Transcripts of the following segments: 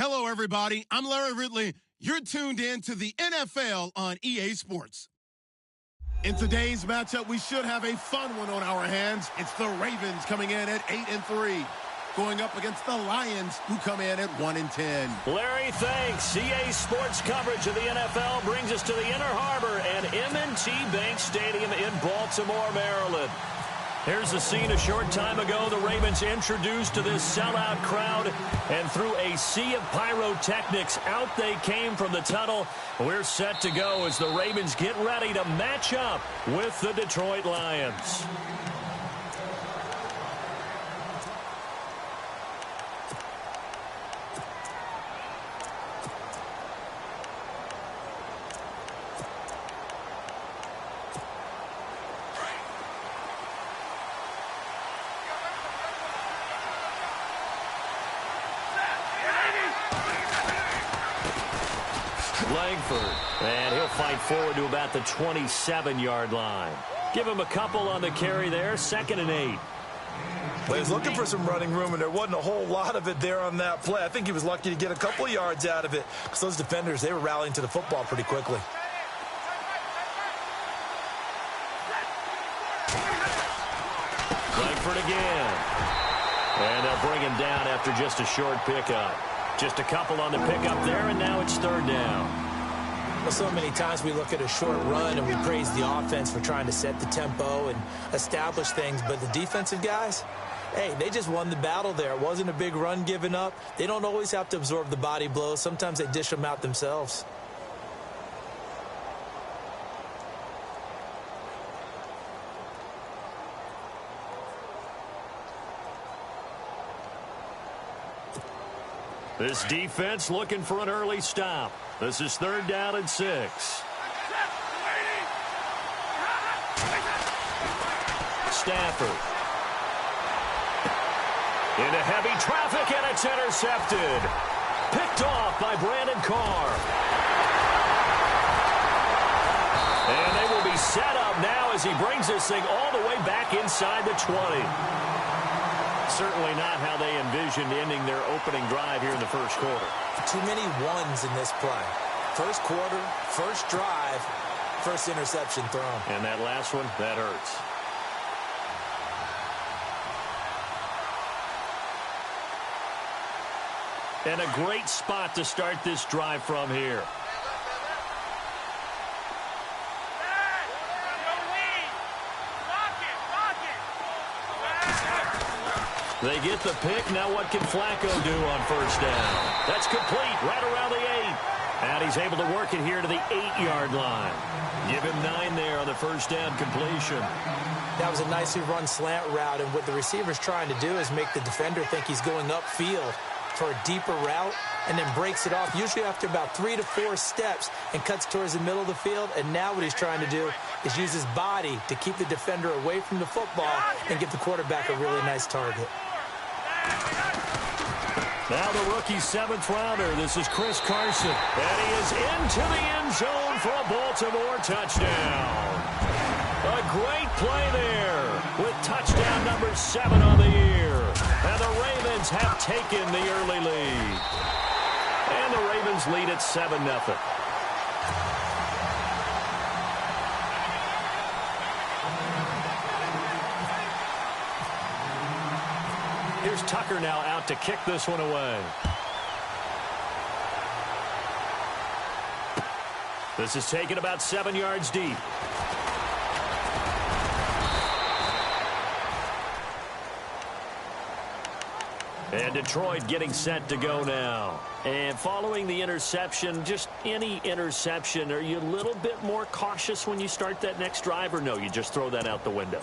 Hello, everybody. I'm Larry Ridley. You're tuned in to the NFL on EA Sports. In today's matchup, we should have a fun one on our hands. It's the Ravens coming in at 8-3, going up against the Lions, who come in at 1-10. Larry, thanks. EA Sports coverage of the NFL brings us to the Inner Harbor and M&T Bank Stadium in Baltimore, Maryland. Here's the scene a short time ago. The Ravens introduced to this sellout crowd, and through a sea of pyrotechnics, out they came from the tunnel. We're set to go as the Ravens get ready to match up with the Detroit Lions. And he'll fight forward to about the 27-yard line. Give him a couple on the carry there, 2nd and 8. Well, he's looking for some running room, and there wasn't a whole lot of it there on that play. I think he was lucky to get a couple of yards out of it because those defenders, they were rallying to the football pretty quickly. Langford again. And they'll bring him down after just a short pickup. Just a couple on the pickup there, and now it's 3rd down. Well, so many times we look at a short run and we praise the offense for trying to set the tempo and establish things, but the defensive guys, hey, they just won the battle there. It wasn't a big run given up. They don't always have to absorb the body blows. Sometimes they dish them out themselves. This defense looking for an early stop. This is 3rd down and 6. Stafford. Into heavy traffic, and it's intercepted. Picked off by Brandon Carr. And they will be set up now as he brings this thing all the way back inside the 20. Certainly not how they envisioned ending their opening drive here in the first quarter. Too many ones in this play. First quarter, first drive, first interception thrown. And that last one, that hurts. And a great spot to start this drive from here. They get the pick. Now what can Flacco do on 1st down? That's complete right around the 8. And he's able to work it here to the 8-yard line. Give him 9 there on the 1st down completion. That was a nicely run slant route, and what the receiver's trying to do is make the defender think he's going upfield for a deeper route and then breaks it off, usually after about 3 to 4 steps, and cuts towards the middle of the field. And now what he's trying to do is use his body to keep the defender away from the football and give the quarterback a really nice target. Now the rookie 7th rounder. This is Chris Carson. And he is into the end zone for a Baltimore touchdown. A great play there with touchdown number 7 on the year. And the Ravens have taken the early lead. And the Ravens lead at 7-0. Here's Tucker now out to kick this one away. This is taken about 7 yards deep. And Detroit getting set to go now. And following the interception, just any interception, are you a little bit more cautious when you start that next drive, or no, you just throw that out the window?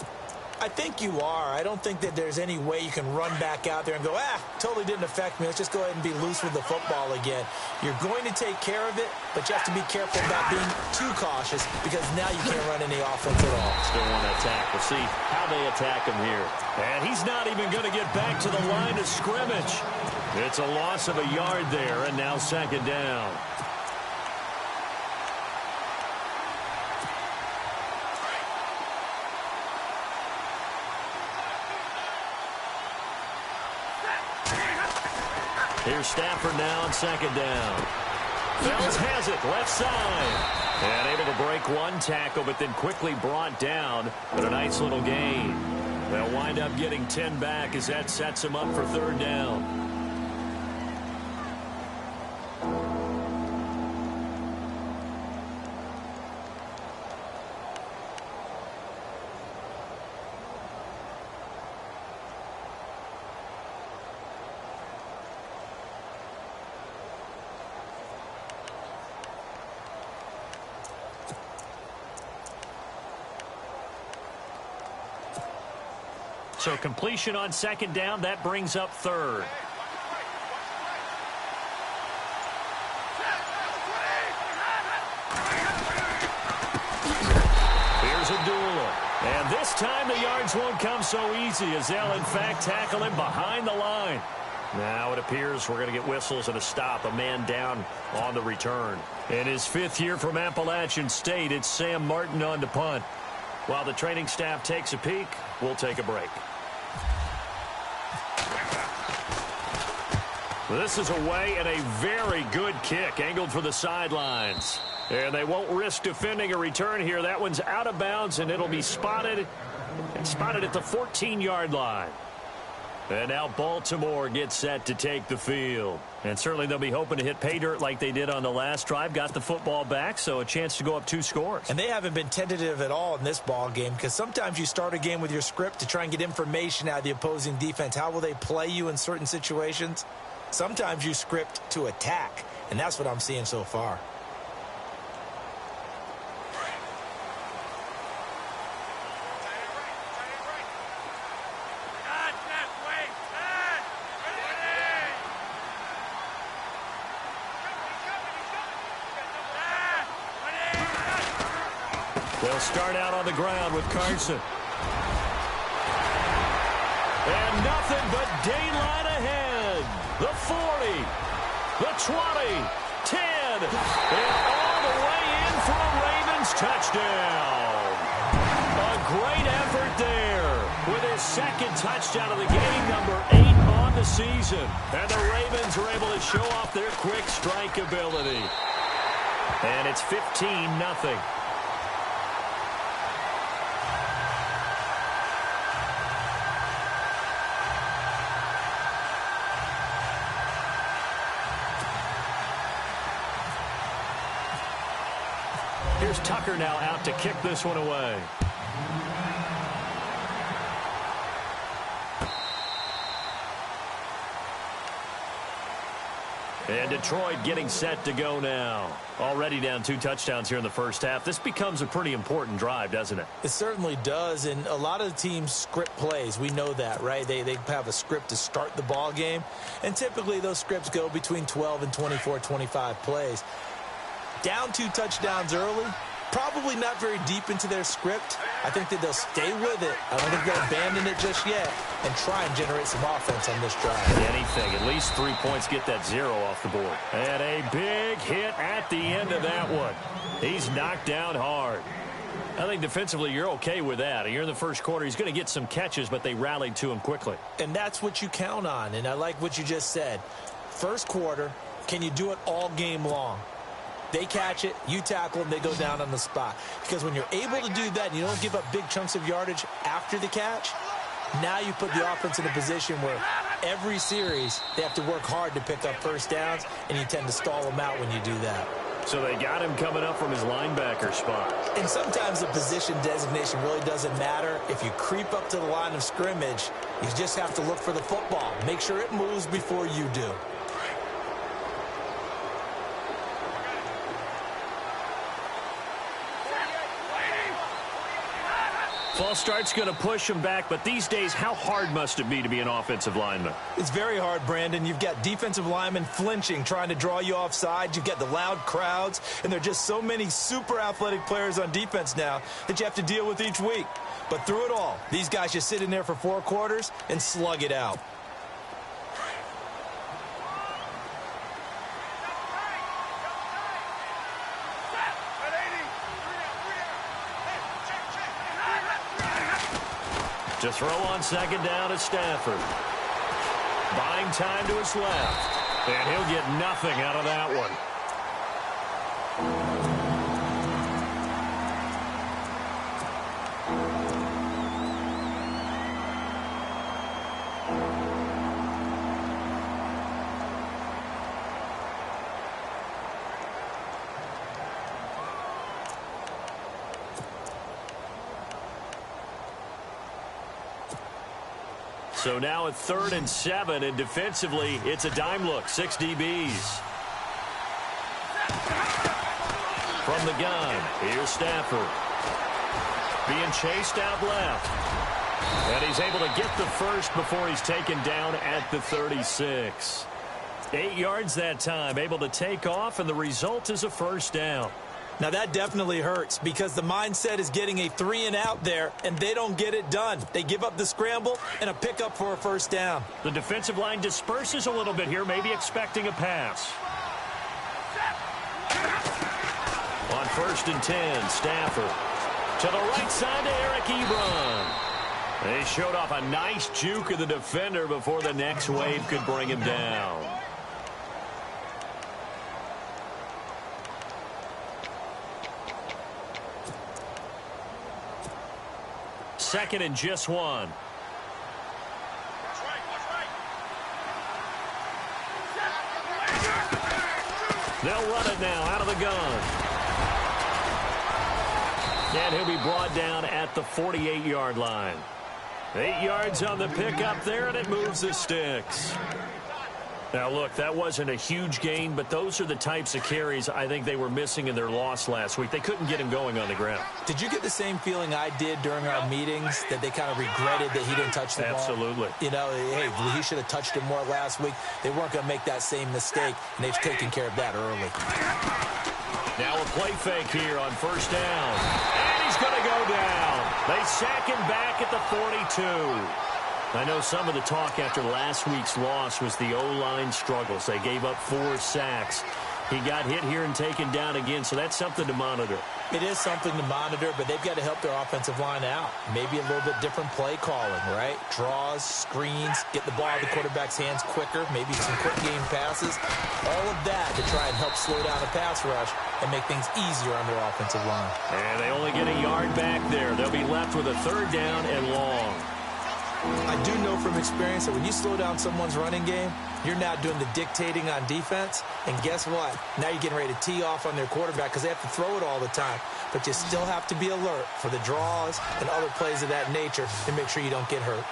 I think you are. I don't think that there's any way you can run back out there and go, totally didn't affect me. Let's just go ahead and be loose with the football again. You're going to take care of it, but you have to be careful about being too cautious because now you can't run any offense at all. Still want to attack. We'll see how they attack him here. And he's not even going to get back to the line of scrimmage. It's a loss of a yard there, and now 2nd down. Here's Stafford now on second down. Fells has it, left side. And able to break one tackle, but then quickly brought down. But a nice little gain. They'll wind up getting 10 back as that sets them up for third down. So completion on second down, that brings up third. Here's Abdullah. And this time the yards won't come so easy as they'll in fact tackle him behind the line. Now it appears we're going to get whistles and a stop. A man down on the return. In his 5th year from Appalachian State, it's Sam Martin on to punt. While the training staff takes a peek, we'll take a break. This is away and a very good kick angled for the sidelines. And they won't risk defending a return here. That one's out of bounds, and it'll be spotted at the 14-yard line. And now Baltimore gets set to take the field. And certainly they'll be hoping to hit pay dirt like they did on the last drive. Got the football back, so a chance to go up 2 scores. And they haven't been tentative at all in this ball game because sometimes you start a game with your script to try and get information out of the opposing defense. How will they play you in certain situations? Sometimes you script to attack, and that's what I'm seeing so far. They'll start out on the ground with Carson. And nothing but daylight ahead. The 40, the 20, 10, and all the way in for a Ravens touchdown. A great effort there with his 2nd touchdown of the game, number 8 on the season. And the Ravens are able to show off their quick strike ability. And it's 15-0. Here's Tucker now out to kick this one away. And Detroit getting set to go now. Already down 2 touchdowns here in the first half. This becomes a pretty important drive, doesn't it? It certainly does, and a lot of the teams script plays. We know that, right? They have a script to start the ball game, and typically those scripts go between 12 and 24, 25 plays. Down 2 touchdowns early, probably not very deep into their script. I think that they'll stay with it. I don't think they'll abandon it just yet and try and generate some offense on this drive. Anything. At least 3 points, get that 0 off the board. And a big hit at the end of that one. He's knocked down hard. I think defensively you're okay with that. You're in the first quarter. He's going to get some catches, but they rallied to him quickly. And that's what you count on, and I like what you just said. First quarter, can you do it all game long? They catch it, you tackle them, they go down on the spot. Because when you're able to do that and you don't give up big chunks of yardage after the catch, now you put the offense in a position where every series they have to work hard to pick up first downs, and you tend to stall them out when you do that. So they got him coming up from his linebacker spot. And sometimes the position designation really doesn't matter. If you creep up to the line of scrimmage, you just have to look for the football. Make sure it moves before you do. False start's going to push him back, but these days, how hard must it be to be an offensive lineman? It's very hard, Brandon. You've got defensive linemen flinching, trying to draw you offside. You've got the loud crowds, and there are just so many super athletic players on defense now that you have to deal with each week. But through it all, these guys just sit in there for 4 quarters and slug it out. To throw on second down is Stafford. Buying time to his left. And he'll get nothing out of that one. So now it's 3rd and 7, and defensively, it's a dime look. 6 DBs. From the gun, here's Stafford. Being chased out left. And he's able to get the first before he's taken down at the 36. 8 yards that time, able to take off, and the result is a first down. Now that definitely hurts because the mindset is getting a 3-and-out there, and they don't get it done. They give up the scramble and a pickup for a first down. The defensive line disperses a little bit here, maybe expecting a pass. On 1st and 10, Stafford. To the right side to Eric Ebron. They showed off a nice juke of the defender before the next wave could bring him down. Second and just 1. They'll run it now out of the gun. And he'll be brought down at the 48-yard line. 8 yards on the pickup there, and it moves the sticks. Now, look, that wasn't a huge gain, but those are the types of carries I think they were missing in their loss last week. They couldn't get him going on the ground. Did you get the same feeling I did during our meetings, that they kind of regretted that he didn't touch the ball? Absolutely. You know, hey, he should have touched it more last week. They weren't going to make that same mistake, and they've taken care of that early. Now a play fake here on first down. And he's going to go down. They sack him back at the 42. I know some of the talk after last week's loss was the O-line struggles. They gave up 4 sacks. He got hit here and taken down again, so that's something to monitor. It is something to monitor, but they've got to help their offensive line out. Maybe a little bit different play calling, right? Draws, screens, get the ball out of the quarterback's hands quicker, maybe some quick game passes. All of that to try and help slow down a pass rush and make things easier on their offensive line. And they only get a yard back there. They'll be left with a 3rd down and long. I do know from experience that when you slow down someone's running game, you're now doing the dictating on defense. And guess what? Now you're getting ready to tee off on their quarterback because they have to throw it all the time. But you still have to be alert for the draws and other plays of that nature to make sure you don't get hurt.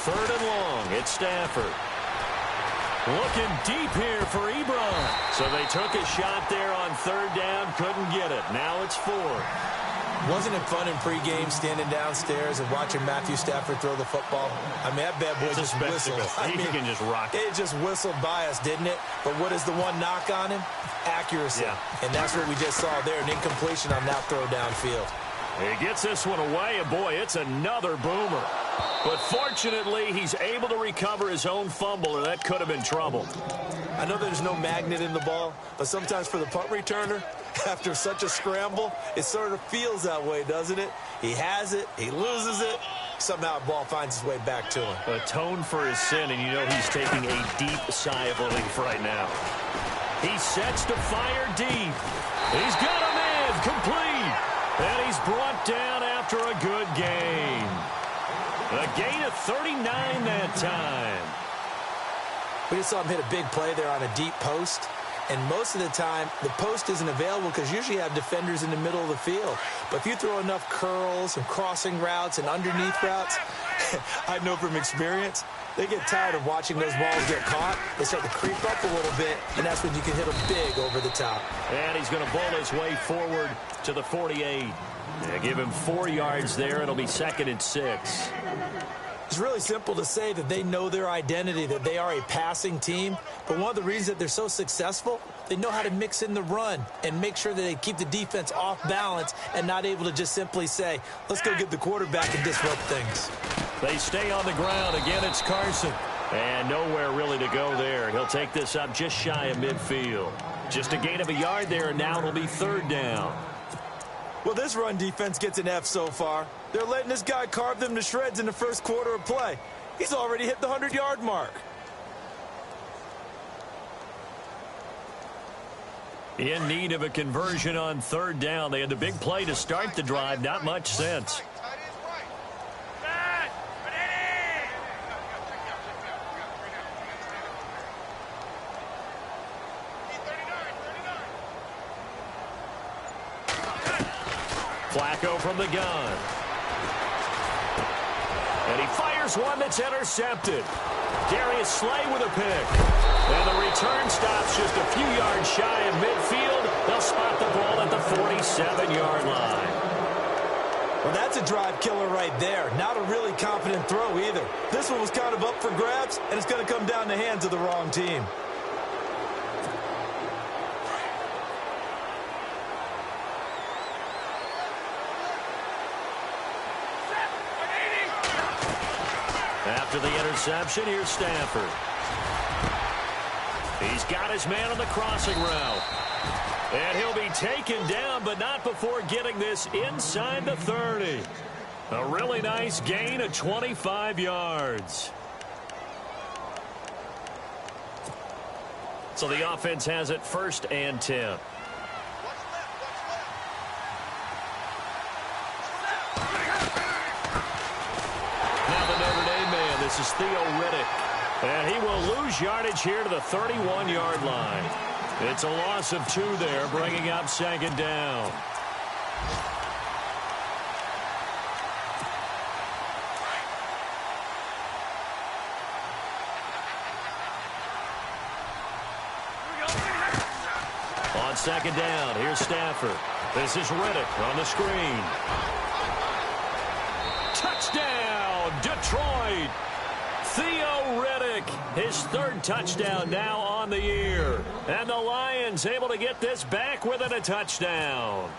3rd and long. It's Stafford. Looking deep here for Ebron. So they took a shot there on 3rd down, couldn't get it. Now it's 4th. Wasn't it fun in pregame standing downstairs and watching Matthew Stafford throw the football? I mean, that bad boy just whistled. He can just rock it. It just whistled by us, didn't it? But what is the one knock on him? Accuracy. Yeah. And that's what we just saw there, an incompletion on that throw downfield. He gets this one away, and boy, it's another boomer. But fortunately, he's able to recover his own fumble, or that could have been trouble. I know there's no magnet in the ball, but sometimes for the punt returner, after such a scramble, it sort of feels that way, doesn't it? He has it, he loses it, somehow the ball finds its way back to him. Atone for his sin, and you know he's taking a deep sigh of relief right now. He sets to fire deep. He's got him in, complete. And he's brought down after a good gain. A gain of 39 that time. We just saw him hit a big play there on a deep post. And most of the time, the post isn't available because usually you have defenders in the middle of the field. But if you throw enough curls and crossing routes and underneath routes, I know from experience, they get tired of watching those balls get caught. They start to creep up a little bit, and that's when you can hit them big over the top. And he's going to bowl his way forward to the 48. Yeah, give him 4 yards there. It'll be 2nd and 6. It's really simple to say that they know their identity, that they are a passing team. But one of the reasons that they're so successful, they know how to mix in the run and make sure that they keep the defense off balance and not able to just simply say, let's go get the quarterback and disrupt things. They stay on the ground. Again, it's Carson. And nowhere really to go there. He'll take this up just shy of midfield. Just a gain of a yard there, and now it'll be 3rd down. Well, this run defense gets an F so far. They're letting this guy carve them to shreds in the first quarter of play. He's already hit the 100-yard mark. In need of a conversion on third down. They had the big play to start the drive. Not much sense. Flacco from the gun. And he fires one that's intercepted. Darius Slay with a pick. And the return stops just a few yards shy of midfield. They'll spot the ball at the 47-yard line. Well, that's a drive killer right there. Not a really confident throw either. This one was kind of up for grabs, and it's going to come down the hands of the wrong team. After the interception, here's Stafford. He's got his man on the crossing route. And he'll be taken down, but not before getting this inside the 30. A really nice gain of 25 yards. So the offense has it 1st and 10. This is Theo Riddick, and he will lose yardage here to the 31-yard line. It's a loss of 2 there, bringing up 2nd down. On 2nd down, here's Stafford. This is Riddick on the screen. Touchdown, Detroit! Theo Riddick, his 3rd touchdown now on the year. And the Lions able to get this back within a touchdown.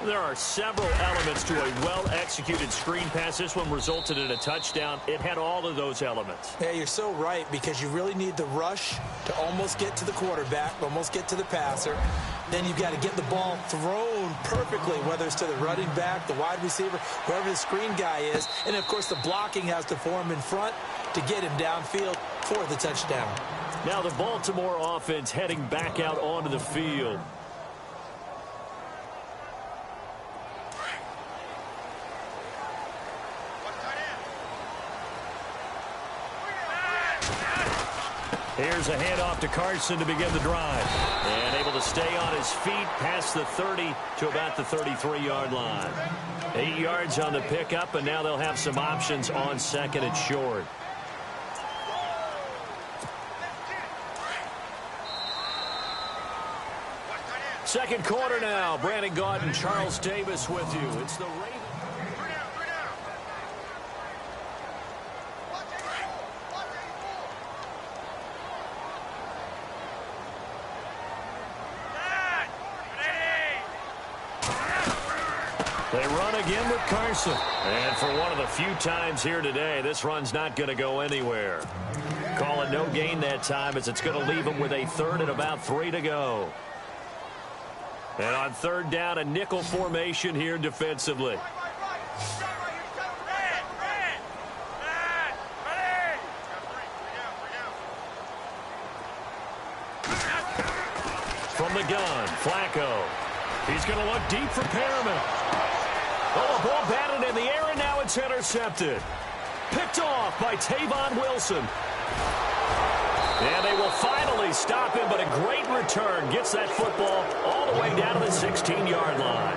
There are several elements to a well-executed screen pass. This one resulted in a touchdown. It had all of those elements. Yeah, you're so right, because you really need the rush to almost get to the quarterback, almost get to the passer. Then you've got to get the ball thrown perfectly, whether it's to the running back, the wide receiver, whoever the screen guy is. And, of course, the blocking has to form in front to get him downfield for the touchdown. Now the Baltimore offense heading back out onto the field. Here's a handoff to Carson to begin the drive. And able to stay on his feet past the 30 to about the 33-yard line. 8 yards on the pickup, and now they'll have some options on 2nd and short. Second quarter now. Brandon Gaudin and Charles Davis with you. It's the Ravens. They run again with Carson. And for one of the few times here today, this run's not going to go anywhere. Call it no gain that time, as it's going to leave them with a 3rd and about 3 to go. And on 3rd down, a nickel formation here defensively. From the gun, Flacco. He's going to look deep for Perriman. Oh, the ball batted in the air, and now it's intercepted. Picked off by Tavon Wilson. And they will finally stop him, but a great return gets that football all the way down to the 16-yard line.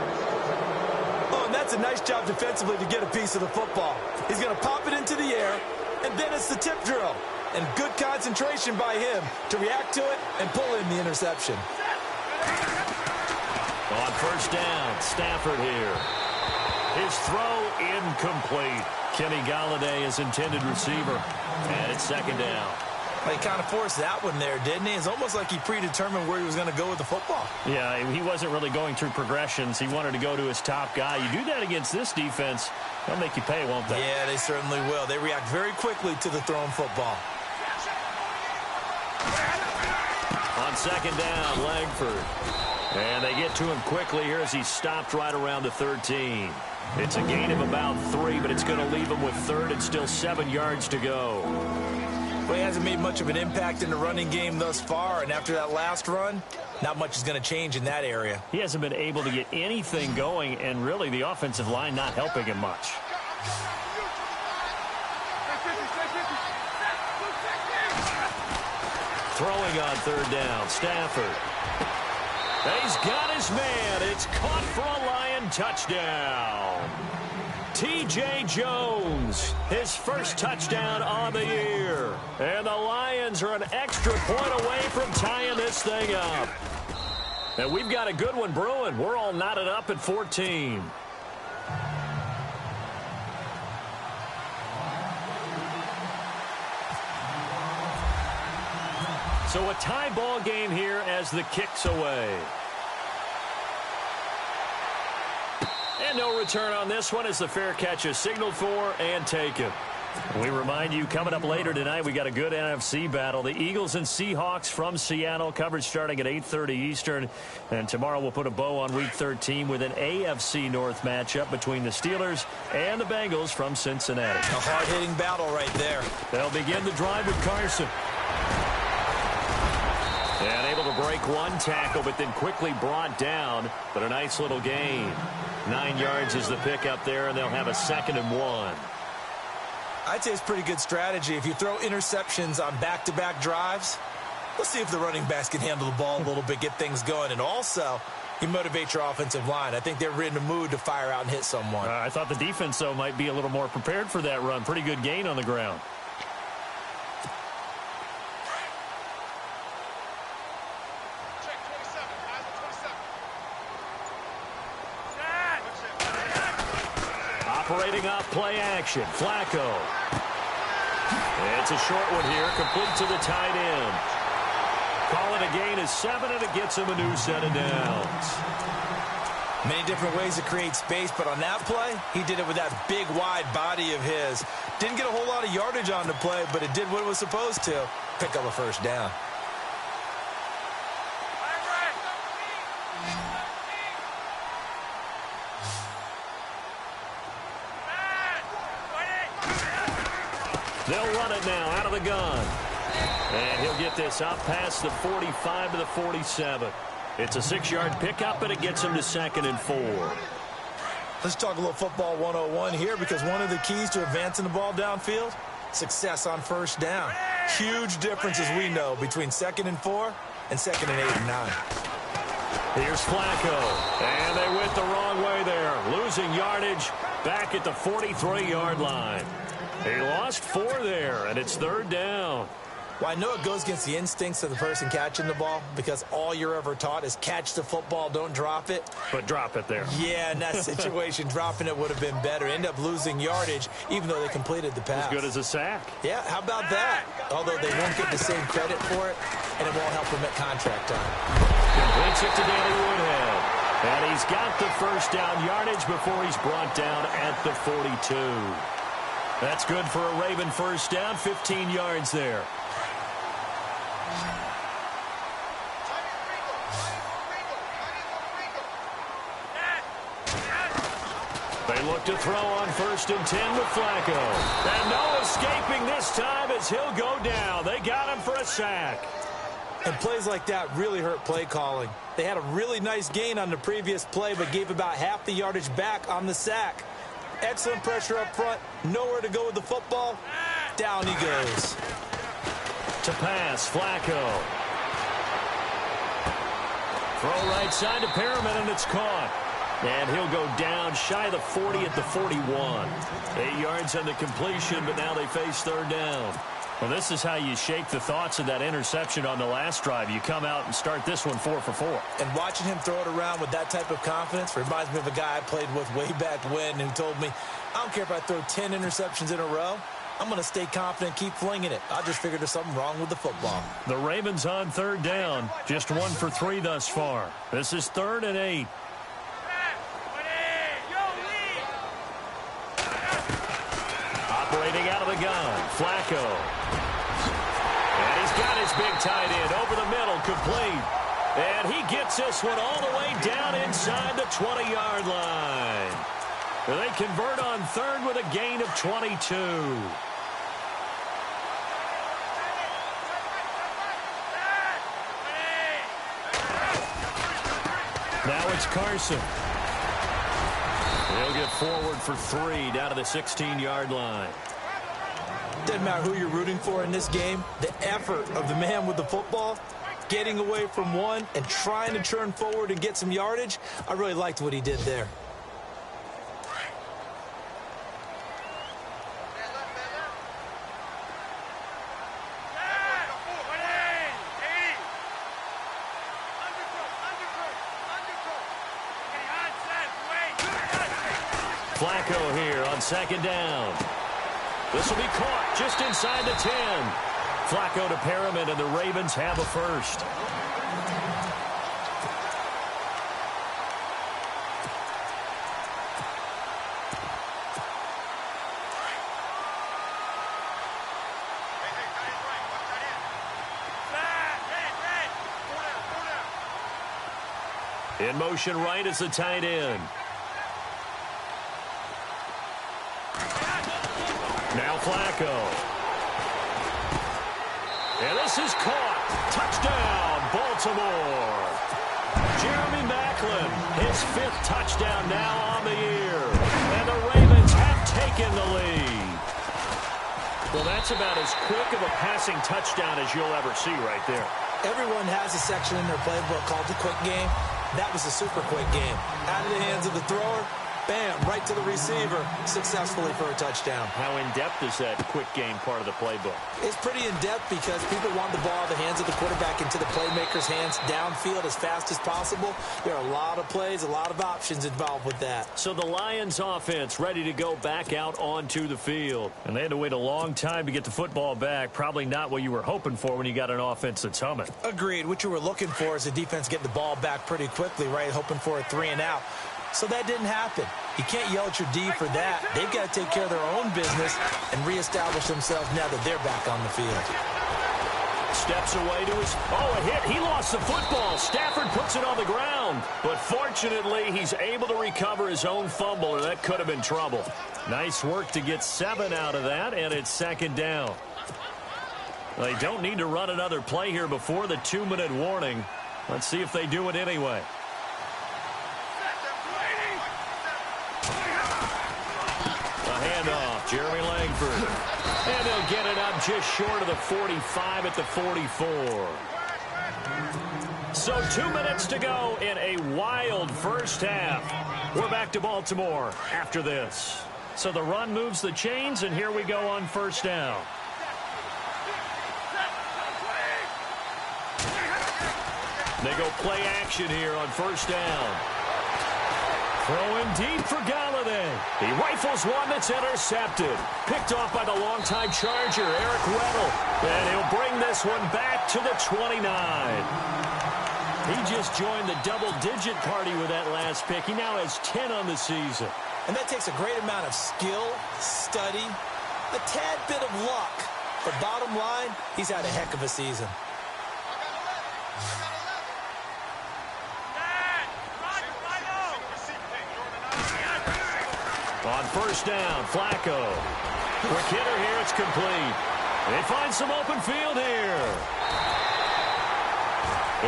Oh, and that's a nice job defensively to get a piece of the football. He's going to pop it into the air, and then it's the tip drill. And good concentration by him to react to it and pull in the interception. On 1st down, Stafford here. His throw incomplete. Kenny Golladay is intended receiver. And it's 2nd down. He kind of forced that one there, didn't he? It's almost like he predetermined where he was going to go with the football. Yeah, he wasn't really going through progressions. He wanted to go to his top guy. You do that against this defense, they'll make you pay, won't they? Yeah, they certainly will. They react very quickly to the thrown football. On 2nd down, Langford. And they get to him quickly here as he's stopped right around the 13. It's a gain of about 3, but it's going to leave him with 3rd and still 7 yards to go. Well, he has hasn't made much of an impact in the running game thus far, and after that last run, not much is going to change in that area. He hasn't been able to get anything going, and really the offensive line not helping him much. Throwing on third down, Stafford. He's got his man. It's caught for a Lion touchdown. T.J. Jones, his first touchdown on the year. And the Lions are an extra point away from tying this thing up. And we've got a good one brewing. We're all knotted up at 14. So a tie ball game here as the kick's away. And no return on this one as the fair catch is signaled for and taken. We remind you, coming up later tonight, we got a good NFC battle. The Eagles and Seahawks from Seattle, coverage starting at 8:30 Eastern. And tomorrow we'll put a bow on Week 13 with an AFC North matchup between the Steelers and the Bengals from Cincinnati. A hard-hitting battle right there. They'll begin the drive with Carson. And able to break one tackle, but then quickly brought down. But a nice little gain. 9 yards is the pickup there, and they'll have a 2nd and 1. I'd say it's pretty good strategy. If you throw interceptions on back-to-back drives, let's see if the running backs can handle the ball a little bit, get things going. And also, you motivate your offensive line. I think they're in the mood to fire out and hit someone. I thought the defense, though, might be a little more prepared for that run. Pretty good gain on the ground. Operating off play action. Flacco. It's a short one here, complete to the tight end. Call it a gain of 7, and it gets him a new set of downs. Many different ways to create space, but on that play, he did it with that big, wide body of his. Didn't get a whole lot of yardage on the play, but it did what it was supposed to. Pick up a first down. They'll run it now out of the gun. And he'll get this up past the 45 to the 47. It's a 6-yard pickup, and it gets him to 2nd and 4. Let's talk a little football 101 here, because one of the keys to advancing the ball downfield, success on first down. Huge difference, as we know, between 2nd and 4 and 2nd and 8 and 9. Here's Flacco. And they went the wrong way there. Losing yardage back at the 43-yard line. He lost 4 there, and it's 3rd down. Well, I know it goes against the instincts of the person catching the ball, because all you're ever taught is catch the football, don't drop it. But drop it there. Yeah, in that situation, dropping it would have been better. End up losing yardage, even though they completed the pass. As good as a sack. Yeah, how about that? Although they won't get the same credit for it, and it won't help them at contract time. Completes it to Danny Woodhead. And he's got the first down yardage before he's brought down at the 42. That's good for a Raven first down, 15 yards there. They look to throw on 1st and 10 with Flacco. And no escaping this time as he'll go down. They got him for a sack. And plays like that really hurt play calling. They had a really nice gain on the previous play, but gave about half the yardage back on the sack. Excellent pressure up front. Nowhere to go with the football. Down he goes. To pass, Flacco. Throw right side to Perriman, and it's caught. And he'll go down shy of the 40 at the 41. 8 yards on the completion, but now they face 3rd down. Well, this is how you shake the thoughts of that interception on the last drive. You come out and start this one 4 for 4. And watching him throw it around with that type of confidence reminds me of a guy I played with way back when who told me, I don't care if I throw 10 interceptions in a row. I'm going to stay confident, keep flinging it. I just figured there's something wrong with the football. The Ravens on 3rd down. Just 1 for 3 thus far. This is 3rd and 8. Operating out of the gun, Flacco. And he's got his big tight end over the middle, complete. And he gets this one all the way down inside the 20-yard line. They convert on 3rd with a gain of 22. Now it's Carson. He'll get forward for 3 down to the 16-yard line. Doesn't matter who you're rooting for in this game. The effort of the man with the football, getting away from one and trying to turn forward and get some yardage, I really liked what he did there. Flacco here on 2nd down. This will be caught just inside the 10. Flacco to Perri-Bombs, and the Ravens have a first. In motion right is the tight end. Now Flacco. And this is caught. Touchdown, Baltimore. Jeremy Maclin, his 5th touchdown now on the year. And the Ravens have taken the lead. Well, that's about as quick of a passing touchdown as you'll ever see right there. Everyone has a section in their playbook called the quick game. That was a super quick game. Out of the hands of the thrower, bam, right to the receiver, successfully for a touchdown. How in-depth is that quick game part of the playbook? It's pretty in-depth because people want the ball out of the hands of the quarterback into the playmaker's hands downfield as fast as possible. There are a lot of plays, a lot of options involved with that. So the Lions offense ready to go back out onto the field. And they had to wait a long time to get the football back. Probably not what you were hoping for when you got an offense that's humming. Agreed. What you were looking for is the defense getting the ball back pretty quickly, right? Hoping for a 3 and out. So that didn't happen. You can't yell at your D for that. They've got to take care of their own business and reestablish themselves now that they're back on the field. Steps away to his... Oh, a hit. He lost the football. Stafford puts it on the ground. But fortunately, he's able to recover his own fumble, or that could have been trouble. Nice work to get 7 out of that, and it's 2nd down. They don't need to run another play here before the 2-minute warning. Let's see if they do it anyway. Handoff, Jeremy Langford. And they'll get it up just short of the 45 at the 44. So 2 minutes to go in a wild first half. We're back to Baltimore after this. So the run moves the chains, and here we go on 1st down. They go play action here on 1st down. Throwing deep for Galladay. He rifles one that's intercepted. Picked off by the longtime Charger, Eric Weddle. And he'll bring this one back to the 29. He just joined the double-digit party with that last pick. He now has 10 on the season. And that takes a great amount of skill, study, a tad bit of luck. But bottom line, he's had a heck of a season. On 1st down, Flacco. Quick hitter here, it's complete. They find some open field here.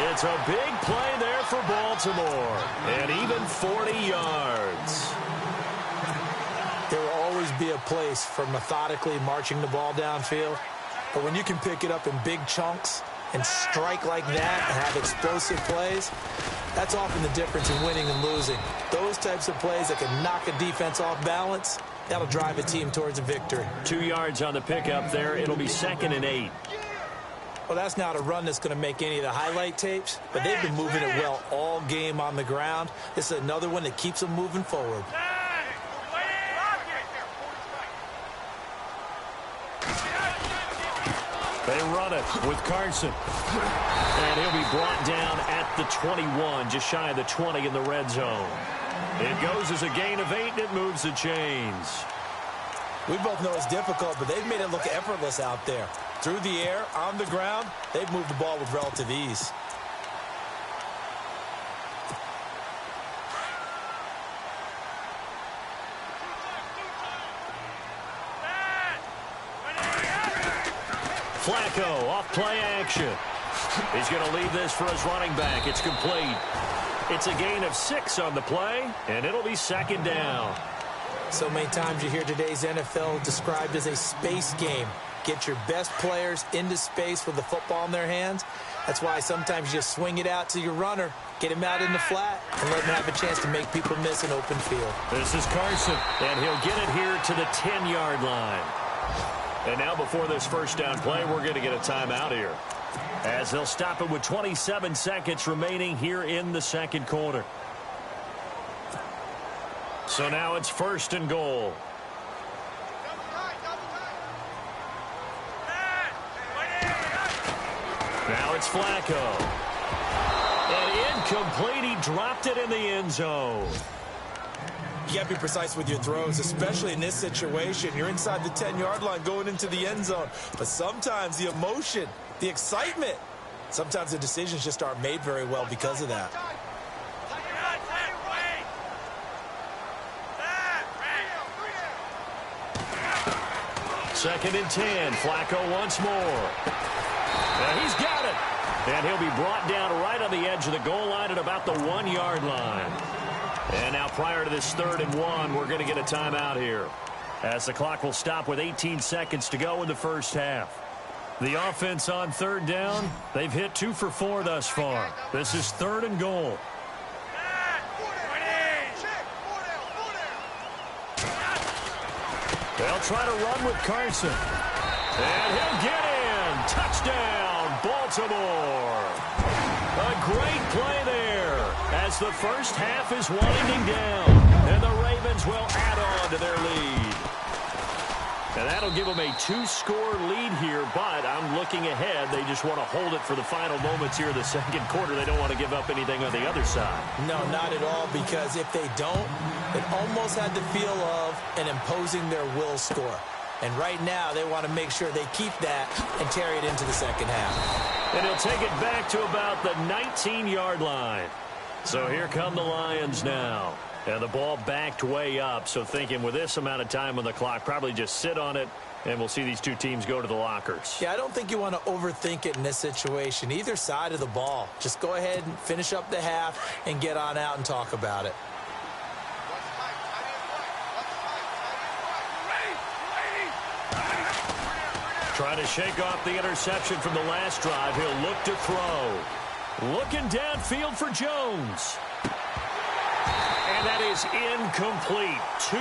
It's a big play there for Baltimore. And even 40 yards. There will always be a place for methodically marching the ball downfield. But when you can pick it up in big chunks and strike like that and have explosive plays, that's often the difference in winning and losing. Those types of plays that can knock a defense off balance, that'll drive a team towards a victory. 2 yards on the pickup there. It'll be 2nd and 8. Well, that's not a run that's going to make any of the highlight tapes, but they've been moving it well all game on the ground. This is another one that keeps them moving forward. They run it with Carson. And he'll be brought down at the 21, just shy of the 20 in the red zone. It goes as a gain of 8, and it moves the chains. We both know it's difficult, but they've made it look effortless out there. Through the air, on the ground, they've moved the ball with relative ease. Flacco off play action. He's going to leave this for his running back. It's complete. It's a gain of 6 on the play, and it'll be second down. So many times you hear today's NFL described as a space game. Get your best players into space with the football in their hands. That's why sometimes you just swing it out to your runner, get him out in the flat, and let him have a chance to make people miss an open field. This is Carson, and he'll get it here to the 10-yard line. And now before this first down play, we're going to get a timeout here, as they'll stop it with 27 seconds remaining here in the second quarter. So now it's first and goal. Now it's Flacco. And incomplete. He dropped it in the end zone. You got to be precise with your throws, especially in this situation. You're inside the 10-yard line going into the end zone. But sometimes the emotion, the excitement, sometimes the decisions just aren't made very well because of that. Second and 10. Flacco once more. Now he's got it. And he'll be brought down right on the edge of the goal line at about the 1-yard line. And now prior to this 3rd and 1, we're going to get a timeout here, as the clock will stop with 18 seconds to go in the first half. The offense on 3rd down, they've hit 2 for 4 thus far. This is 3rd and goal. They'll try to run with Carson. And he'll get in. Touchdown, Baltimore. A great play there as the first half is winding down. And the Ravens will add on to their lead. And that'll give them a 2-score lead here, but I'm looking ahead. They just want to hold it for the final moments here in the second quarter. They don't want to give up anything on the other side. No, not at all, because if they don't, it almost had the feel of an imposing their will score. And right now, they want to make sure they keep that and carry it into the second half. And he'll take it back to about the 19-yard line. So here come the Lions now. And the ball backed way up, so thinking with this amount of time on the clock, probably just sit on it, and we'll see these two teams go to the lockers. Yeah, I don't think you want to overthink it in this situation. Either side of the ball. Just go ahead and finish up the half and get on out and talk about it. Trying to shake off the interception from the last drive. He'll look to throw. Looking downfield for Jones. And that is incomplete. 2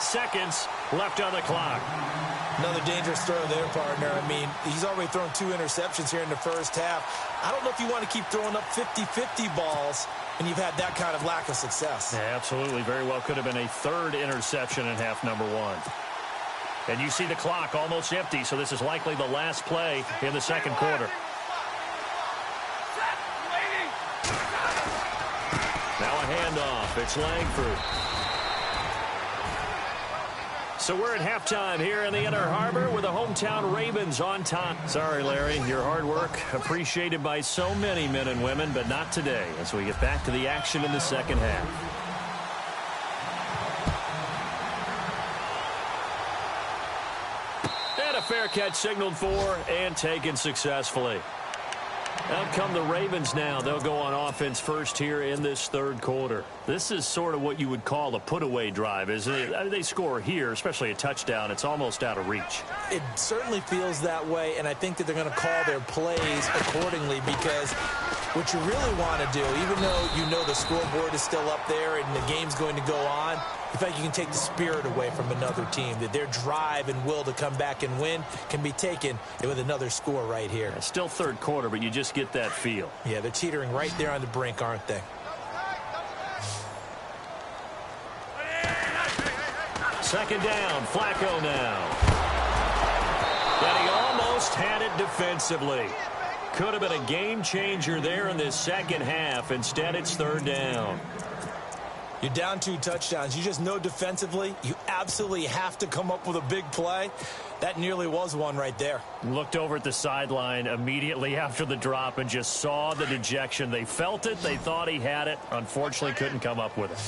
seconds left on the clock. Another dangerous throw there, partner. I mean, he's already thrown 2 interceptions here in the first half. I don't know if you want to keep throwing up 50-50 balls when you've had that kind of lack of success. Yeah, absolutely. Very well could have been a 3rd interception in half number 1. And you see the clock almost empty, so this is likely the last play in the second quarter. Now a handoff. It's Langford. So we're at halftime here in the Inner Harbor with the hometown Ravens on top. Sorry, Larry, your hard work appreciated by so many men and women, but not today as we get back to the action in the second half. And a fair catch signaled for and taken successfully. Out come the Ravens now. They'll go on offense first here in this third quarter. This is sort of what you would call a put-away drive, isn't it? They score here, especially a touchdown. It's almost out of reach. It certainly feels that way, and I think that they're going to call their plays accordingly, because what you really want to do, even though you know the scoreboard is still up there and the game's going to go on, in fact, you can take the spirit away from another team, that their drive and will to come back and win can be taken with another score right here. It's still third quarter, but you just get that feel. Yeah, they're teetering right there on the brink, aren't they? Second down, Flacco now. But he almost had it defensively. Could have been a game changer there in this second half. Instead, it's third down. You're down 2 touchdowns. You just know defensively you absolutely have to come up with a big play. That nearly was one right there. Looked over at the sideline immediately after the drop and just saw the dejection. They felt it. They thought he had it. Unfortunately, couldn't come up with it.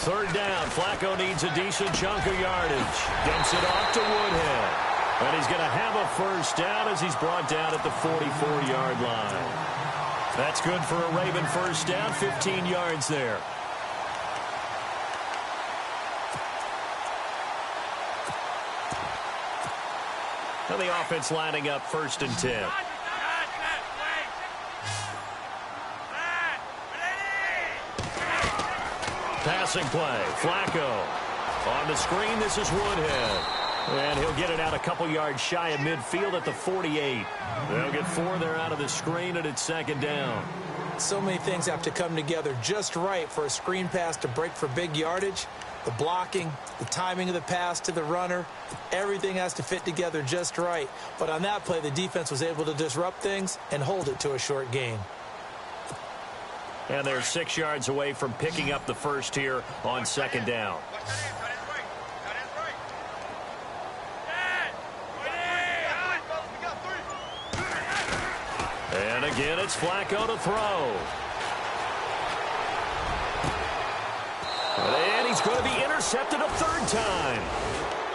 Third down. Flacco needs a decent chunk of yardage. Dumps it off to Woodhead. And he's going to have a first down as he's brought down at the 44-yard line. That's good for a Raven first down, 15 yards there. And the offense lining up 1st and 10. Passing play. Flacco. On the screen, this is Woodhead. And he'll get it out a couple yards shy of midfield at the 48. They'll get 4 there out of the screen, and it's 2nd down. So many things have to come together just right for a screen pass to break for big yardage. The blocking, the timing of the pass to the runner, everything has to fit together just right. But on that play, the defense was able to disrupt things and hold it to a short gain. And they're 6 yards away from picking up the first here on 2nd down. And again, it's Flacco to throw. And he's going to be intercepted a 3rd time.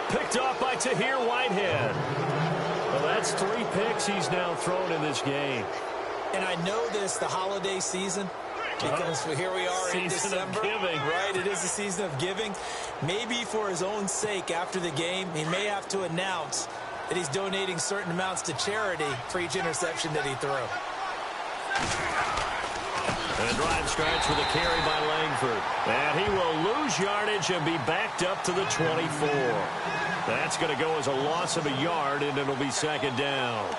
Picked off by Tahir Whitehead. Well, that's 3 picks he's now thrown in this game. And I know this, the holiday season, because here we are in December. Right, it is the season of giving. Maybe for his own sake after the game, he may have to announce that he's donating certain amounts to charity for each interception that he throws. And the drive starts with a carry by Langford. And he will lose yardage and be backed up to the 24. That's going to go as a loss of a yard, and it'll be 2nd down.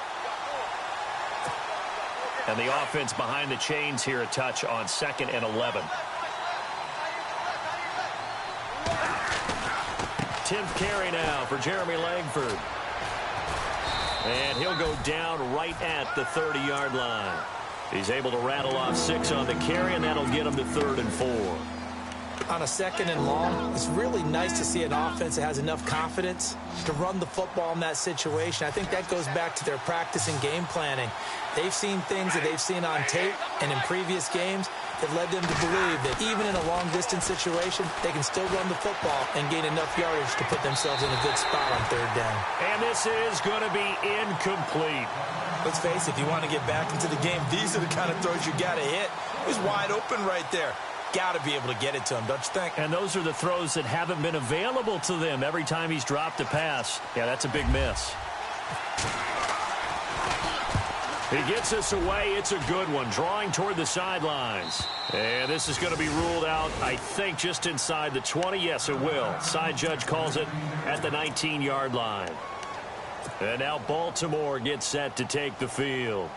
And the offense behind the chains here a touch on 2nd and 11. 10th carry now for Jeremy Langford. And he'll go down right at the 30-yard line. He's able to rattle off 6 on the carry, and that'll get him to 3rd and 4. On a 2nd and long, it's really nice to see an offense that has enough confidence to run the football in that situation. I think that goes back to their practice and game planning. They've seen things that they've seen on tape and in previous games that led them to believe that even in a long-distance situation, they can still run the football and gain enough yardage to put themselves in a good spot on 3rd down. And this is going to be incomplete. Let's face it, if you want to get back into the game, these are the kind of throws you got to hit. It was wide open right there. Got to be able to get it to him, don't you think? And those are the throws that haven't been available to them every time he's dropped a pass. Yeah, that's a big miss. He gets us away. It's a good one, drawing toward the sidelines. And this is going to be ruled out, I think, just inside the 20. Yes, it will. Side judge calls it at the 19-yard line. And now Baltimore gets set to take the field.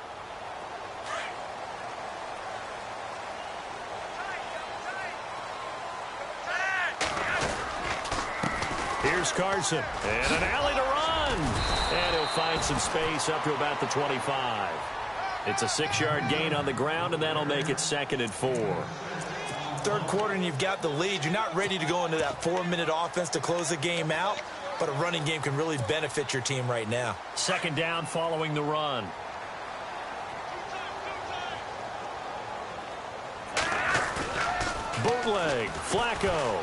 Here's Carson. And an alley to run. And he'll find some space up to about the 25. It's a 6-yard gain on the ground, and that'll make it 2nd and 4. 3rd quarter, and you've got the lead. You're not ready to go into that 4-minute offense to close the game out, but a running game can really benefit your team right now. 2nd down following the run. Bootleg. Flacco.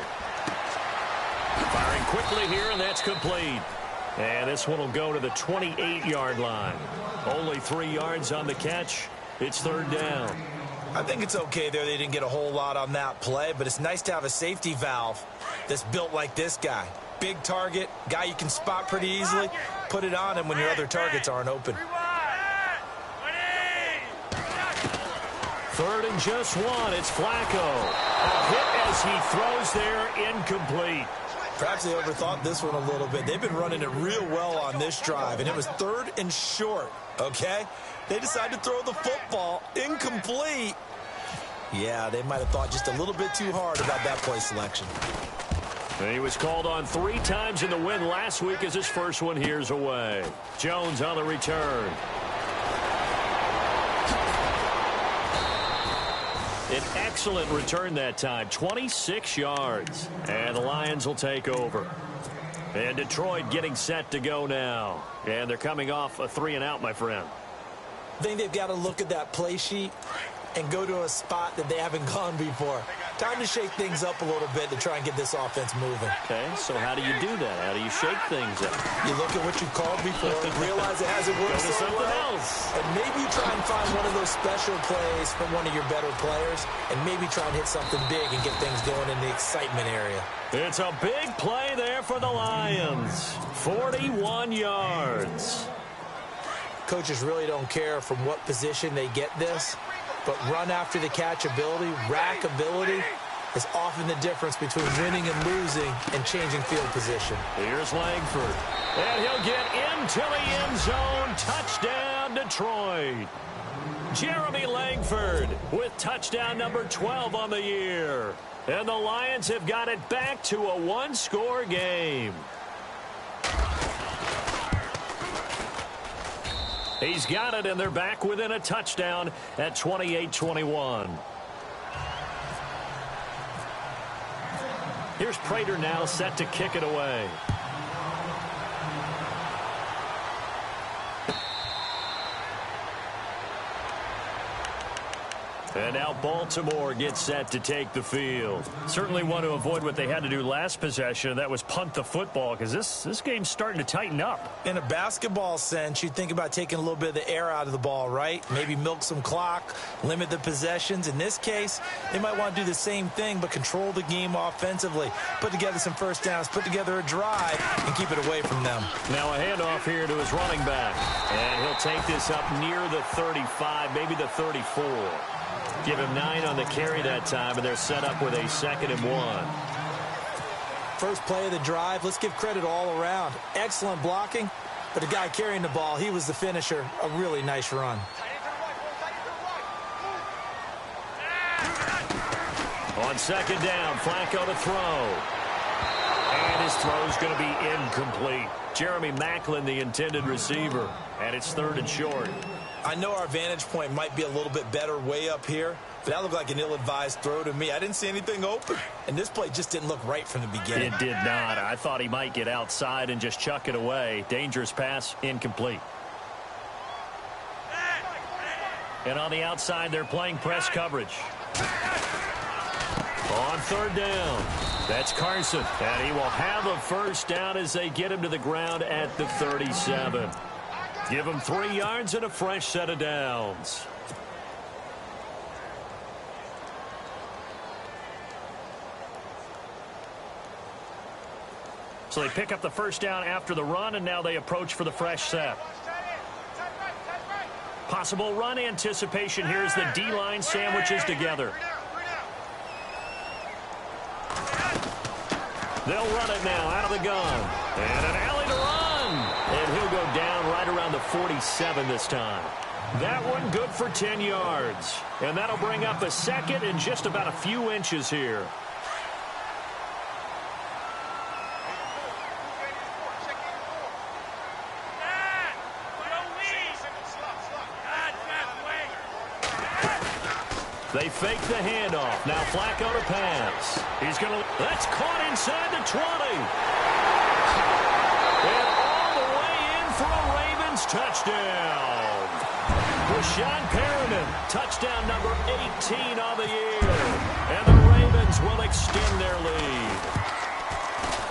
Firing quickly here, and that's complete. And this one will go to the 28-yard line. Only 3 yards on the catch. It's 3rd down. I think it's okay there. They didn't get a whole lot on that play, but it's nice to have a safety valve that's built like this guy. Big target, guy you can spot pretty easily. Put it on him when your other targets aren't open. 3rd and just 1. It's Flacco. A hit as he throws there, incomplete. Perhaps they overthought this one a little bit. They've been running it real well on this drive, and it was 3rd and short, okay? They decided to throw the football incomplete. Yeah, they might have thought just a little bit too hard about that play selection. And he was called on 3 times in the win last week as his first one here's away. Jones on the return. An excellent return that time, 26 yards. And the Lions will take over. And Detroit getting set to go now. And they're coming off a 3-and-out, my friend. I think they've got to look at that play sheet and go to a spot that they haven't gone before. Time to shake things up a little bit to try and get this offense moving. Okay, so how do you do that? How do you shake things up? You look at what you called before, realize it hasn't worked Go to so something well, else. and maybe you try and find one of those special plays from one of your better players, and maybe try and hit something big and get things going in the excitement area. It's a big play there for the Lions. 41 yards. Coaches really don't care from what position they get this, but run after the catch ability, rack ability, is often the difference between winning and losing and changing field position. Here's Langford. And he'll get into the end zone. Touchdown, Detroit. Jeremy Langford with touchdown number 12 on the year. And the Lions have got it back to a one-score game. He's got it, and they're back within a touchdown at 28-21. Here's Prater now set to kick it away. And now Baltimore gets set to take the field. Certainly want to avoid what they had to do last possession. That was punt the football, because this game's starting to tighten up. In a basketball sense, you think about taking a little bit of the air out of the ball, right? Maybe milk some clock, limit the possessions. In this case, they might want to do the same thing, but control the game offensively. Put together some first downs, put together a drive, and keep it away from them. Now a handoff here to his running back. And he'll take this up near the 35, maybe the 34. Give him 9 on the carry that time, and they're set up with a 2nd and 1. First play of the drive, let's give credit all around. Excellent blocking, but the guy carrying the ball, he was the finisher. A really nice run. On 2nd down, Flacco to throw. And his throw's going to be incomplete. Jeremy Maclin, the intended receiver, and it's 3rd and short. I know our vantage point might be a little bit better way up here, but that looked like an ill-advised throw to me. I didn't see anything open, and this play just didn't look right from the beginning. It did not. I thought he might get outside and just chuck it away. Dangerous pass, incomplete. And on the outside, they're playing press coverage. On 3rd down, that's Carson, and he will have a first down as they get him to the ground at the 37. Give him 3 yards and a fresh set of downs. So they pick up the first down after the run, and now they approach for the fresh set. Possible run anticipation here as the D-line sandwiches together. They'll run it now out of the gun. And an alley to run. And he'll go down right around the 47 this time. That one good for 10 yards. And that'll bring up a 2nd and just about a few inches here. They fake the handoff. Now Flacco to pass. He's going to... That's caught inside the 20. And all the way in for a Ravens touchdown. Rashawn Perriman, touchdown number 18 on the year. And the Ravens will extend their lead.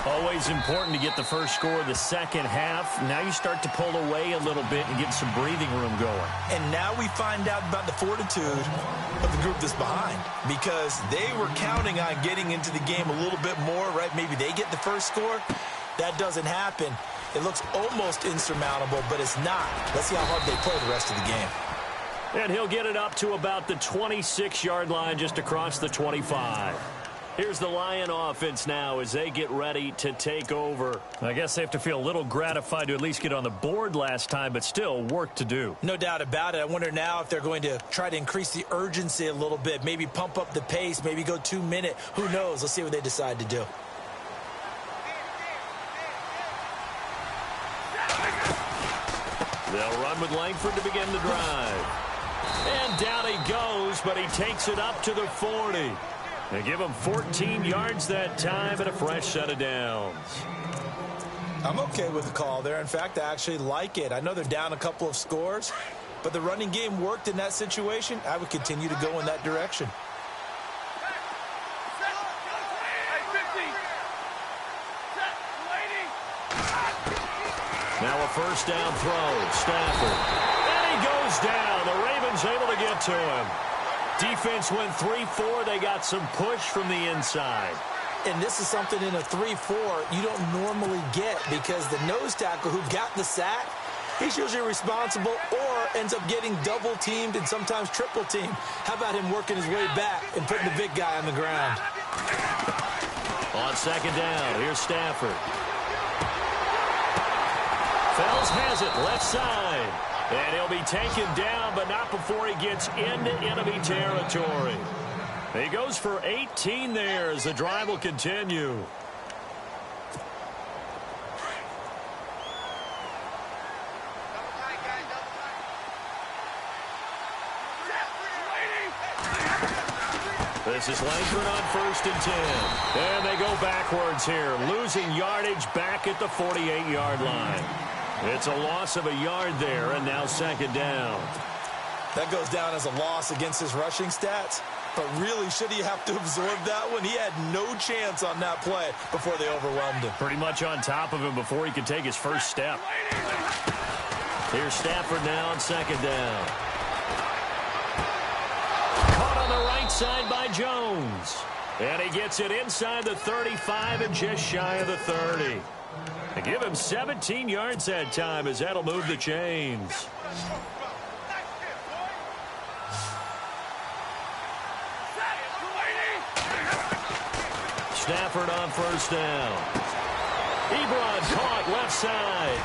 Always important to get the first score of the second half. Now you start to pull away a little bit and get some breathing room going. And now we find out about the fortitude of the group that's behind, because they were counting on getting into the game a little bit more, right? Maybe they get the first score. That doesn't happen. It looks almost insurmountable, but it's not. Let's see how hard they play the rest of the game. And he'll get it up to about the 26-yard line, just across the 25. Here's the Lion offense now as they get ready to take over. I guess they have to feel a little gratified to at least get on the board last time, but still work to do. No doubt about it. I wonder now if they're going to try to increase the urgency a little bit, maybe pump up the pace, maybe go 2-minute. Who knows? Let's see what they decide to do. They'll run with Langford to begin the drive. And down he goes, but he takes it up to the 40. They give him 14 yards that time and a fresh set of downs. I'm okay with the call there. In fact, I actually like it. I know they're down a couple of scores, but the running game worked in that situation. I would continue to go in that direction. Now a first down throw. Stafford. And he goes down. The Ravens able to get to him. Defense went 3-4. They got some push from the inside. And this is something in a 3-4 you don't normally get, because the nose tackle who got the sack, he's usually responsible or ends up getting double-teamed and sometimes triple-teamed. How about him working his way back and putting the big guy on the ground? On second down, here's Stafford. Fells has it, left side. And he'll be taken down, but not before he gets into enemy territory. He goes for 18 there as the drive will continue. This is Langford on 1st and 10. And they go backwards here, losing yardage back at the 48-yard line. It's a loss of a yard there, and now second down. That goes down as a loss against his rushing stats. But really, should he have to absorb that one? He had no chance on that play before they overwhelmed him. Pretty much on top of him before he could take his first step. Here's Stafford now on second down. Caught on the right side by Jones. And he gets it inside the 35 and just shy of the 30. They give him 17 yards that time as that'll move the chains. Stafford on first down. Ebron caught left side.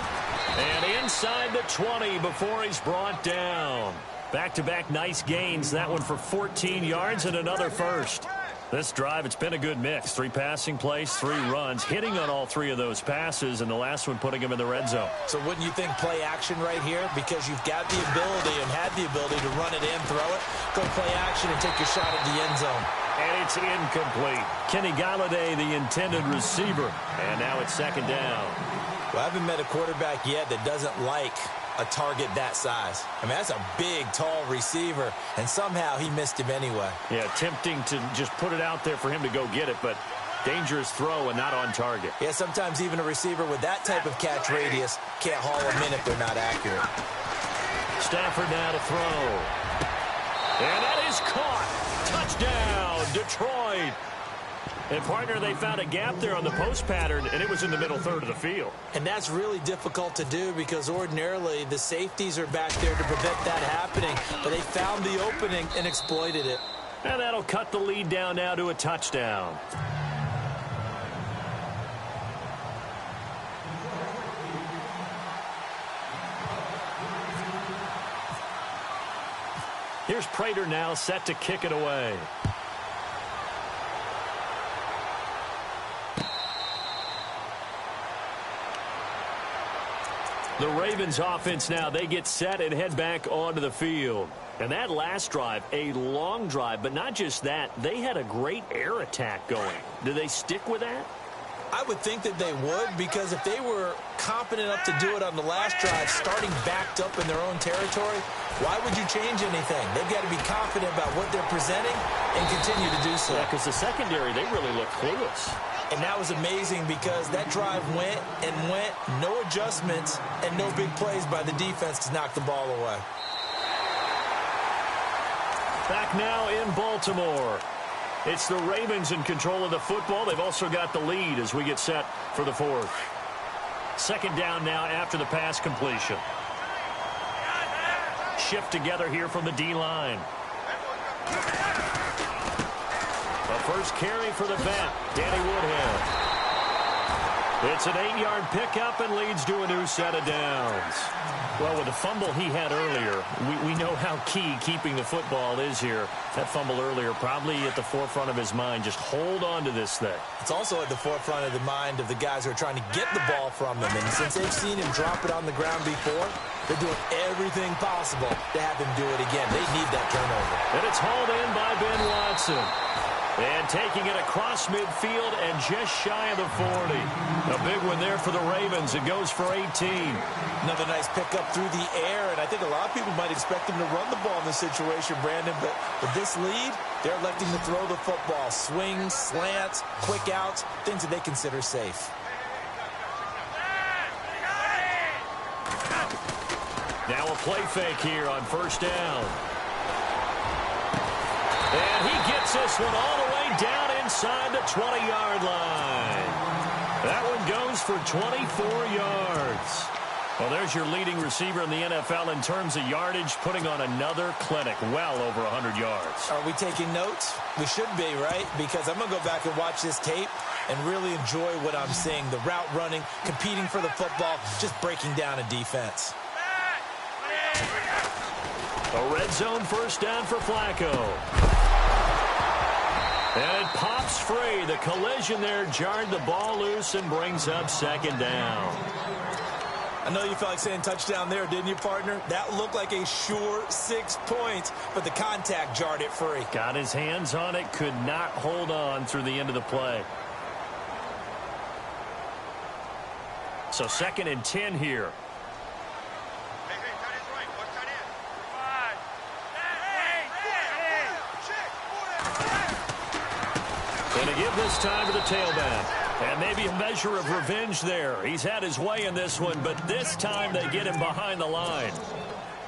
And inside the 20 before he's brought down. Back-to-back nice gains. That one for 14 yards and another first. This drive, it's been a good mix. 3 passing plays, 3 runs, hitting on all 3 of those passes, and the last one putting him in the red zone. So wouldn't you think play action right here? Because you've got the ability and had the ability to run it in, throw it, go play action and take your shot at the end zone. And it's incomplete. Kenny Galladay, the intended receiver. And now it's second down. Well, I haven't met a quarterback yet that doesn't like a target that size. I mean, that's a big, tall receiver, and somehow he missed him anyway. Yeah, tempting to just put it out there for him to go get it, but dangerous throw and not on target. Yeah, sometimes even a receiver with that type of catch radius can't haul them in if they're not accurate. Stafford now to throw. And that is caught. Touchdown, Detroit. And, partner, they found a gap there on the post pattern, and it was in the middle third of the field. And that's really difficult to do because ordinarily the safeties are back there to prevent that happening. But they found the opening and exploited it. And that'll cut the lead down now to a touchdown. Here's Prater now set to kick it away. The Ravens offense now, they get set and head back onto the field. And that last drive, a long drive, but not just that, they had a great air attack going. Do they stick with that? I would think that they would, because if they were competent enough to do it on the last drive, starting backed up in their own territory, why would you change anything? They've got to be confident about what they're presenting and continue to do so. Yeah, because the secondary, they really look clueless. And that was amazing because that drive went and went, no adjustments, and no big plays by the defense to knock the ball away. Back now in Baltimore. It's the Ravens in control of the football. They've also got the lead as we get set for the fourth. Second down now after the pass completion. Shift together here from the D-line. A first carry for the vet, Danny Woodhead. It's an 8-yard pickup and leads to a new set of downs. Well, with the fumble he had earlier, we know how key keeping the football is here. That fumble earlier probably at the forefront of his mind. Just hold on to this thing. It's also at the forefront of the mind of the guys who are trying to get the ball from him. And since they've seen him drop it on the ground before, they're doing everything possible to have him do it again. They need that turnover. And it's hauled in by Ben Watson. And taking it across midfield and just shy of the 40. A big one there for the Ravens. It goes for 18. Another nice pickup through the air, and I think a lot of people might expect him to run the ball in this situation, Brandon, but with this lead, they're electing to throw the football. Swings, slants, quick outs, things that they consider safe. Now a play fake here on first down. And he gets this one all the way down inside the 20-yard line. That one goes for 24 yards. Well, there's your leading receiver in the NFL in terms of yardage, putting on another clinic, well over 100 yards. Are we taking notes? We should be, right? Because I'm going to go back and watch this tape and really enjoy what I'm seeing. The route running, competing for the football, just breaking down a defense. A red zone first down for Flacco. And it pops free. The collision there jarred the ball loose and brings up second down. I know you felt like saying touchdown there, didn't you, partner? That looked like a sure 6 points, but the contact jarred it free. Got his hands on it, could not hold on through the end of the play. So 2nd and 10 here. Going to give this time to the tailback. And maybe a measure of revenge there. He's had his way in this one, but this time they get him behind the line.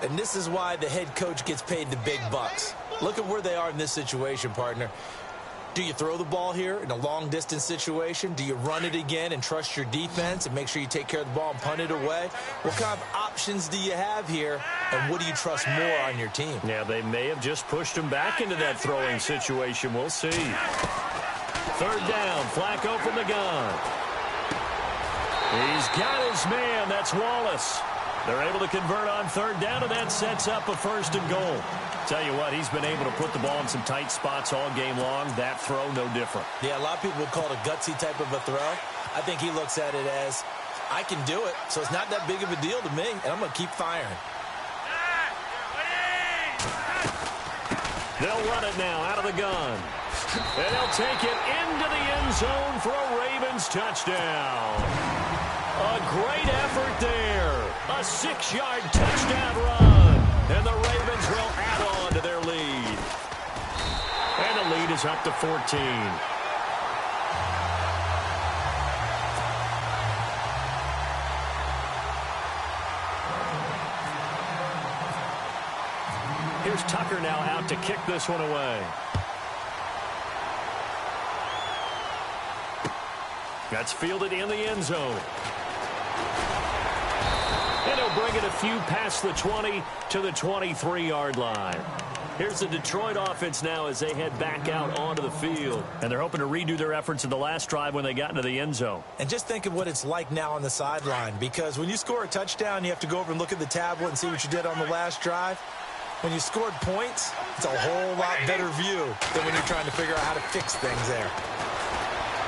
And this is why the head coach gets paid the big bucks. Look at where they are in this situation, partner. Do you throw the ball here in a long-distance situation? Do you run it again and trust your defense and make sure you take care of the ball and punt it away? What kind of options do you have here, and what do you trust more on your team? Yeah, they may have just pushed him back into that throwing situation. We'll see. 3rd down, Flacco from the gun. He's got his man. That's Wallace. They're able to convert on 3rd down, and that sets up a 1st and goal. Tell you what, he's been able to put the ball in some tight spots all game long. That throw, no different. Yeah, a lot of people would call it a gutsy type of a throw. I think he looks at it as, I can do it, so it's not that big of a deal to me, and I'm going to keep firing. They'll run it now out of the gun. And they'll take it into the end zone for a Ravens touchdown. A great effort there. A 6-yard touchdown run. And the Ravens will add on to their lead. And the lead is up to 14. Here's Tucker now out to kick this one away. That's fielded in the end zone. And he'll bring it a few past the 20 to the 23-yard line. Here's the Detroit offense now as they head back out onto the field. And they're hoping to redo their efforts in the last drive when they got into the end zone. And just think of what it's like now on the sideline, because when you score a touchdown, you have to go over and look at the tablet and see what you did on the last drive. When you scored points, it's a whole lot better view than when you're trying to figure out how to fix things there.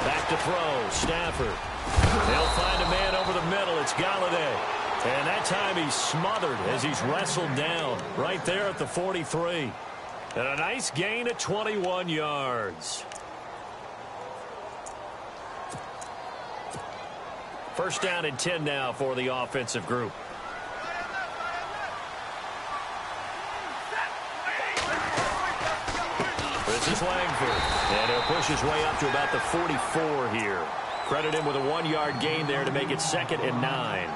Back to throw, Stafford. They'll find a man over the middle. It's Galladay. And that time he's smothered as he's wrestled down right there at the 43. And a nice gain of 21 yards. 1st down and 10 now for the offensive group. This is Langford. And he'll push his way up to about the 44 here. Credit him with a 1-yard gain there to make it 2nd and 9.